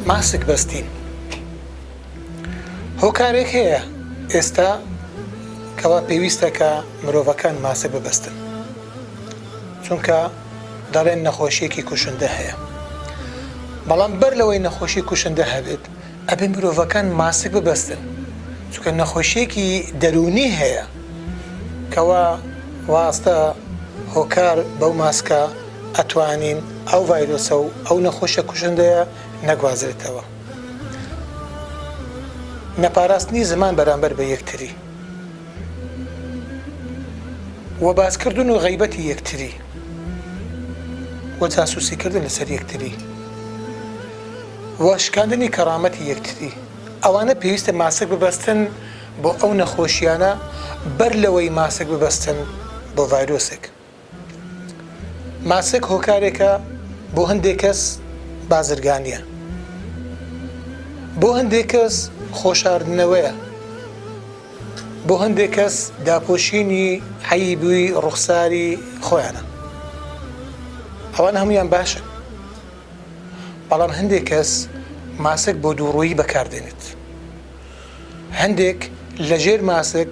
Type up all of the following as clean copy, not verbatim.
ماسک بەستین. هۆکارێک هەیە ئێستا کەوا پێویستە کە مرۆڤەکان ماسک ببەستن، چونکە دەڵێن نەخۆشیێکی کوشندە هەیە. بەڵام بەر لەوەی نەخۆشی کوشندە هەبێت ئەبێ مرۆڤەکان ماسک ببەستن، چونکە نەخۆشیێکی دەرونی هەیە کەوا واستە هۆکار بەو ماسکە ئەتوانین ئەو ڤایرۆسە و ئەو نەخۆشە کوشندەیە نەگوازرێتەوە. نەپاراستنی زمان بەرامبەر بە یەکتری و باسکردن و غەیبەتی یەکتری و جاسوسیکردن لەسەر یەکتری و شکاندنی کەڕامەتی یەکتری، ئەوانە پێویستە ماسک ببەستن بۆ ئەو نەخۆشیانە بەر لەوەی ماسک ببەستن بۆ ڤایرۆسێک. ماسک هۆکارێکە بۆ هەندێک کەس بازرگانیە، بۆ هەندێک کەس خۆشاردنەوەیە، بۆ هەندێک کەس داپۆشینی عەیبی ڕوخساری خۆیانە. ئەوان هەمویان باشن، بەڵام هەندێک کەس ماسک بۆ دووڕوویی بەکاردێنێت. هەندێک لەژێر ماسک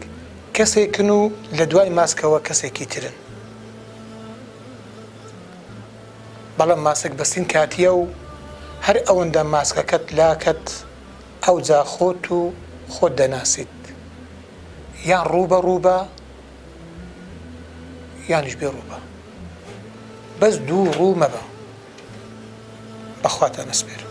کەسێکن و لە دوای ماسکەوە کەسێکی ترن. بەڵام ماسک بەستین کاتیە و هەر ئەوەندە ماسکەکەت لاکەت ئەو جا خۆت و خۆت دەناسیت، یان ڕوو بە ڕووبە یانیش بێ ڕووبە، بەس دوو ڕوو مەبە. بەخواتە نەسپێر.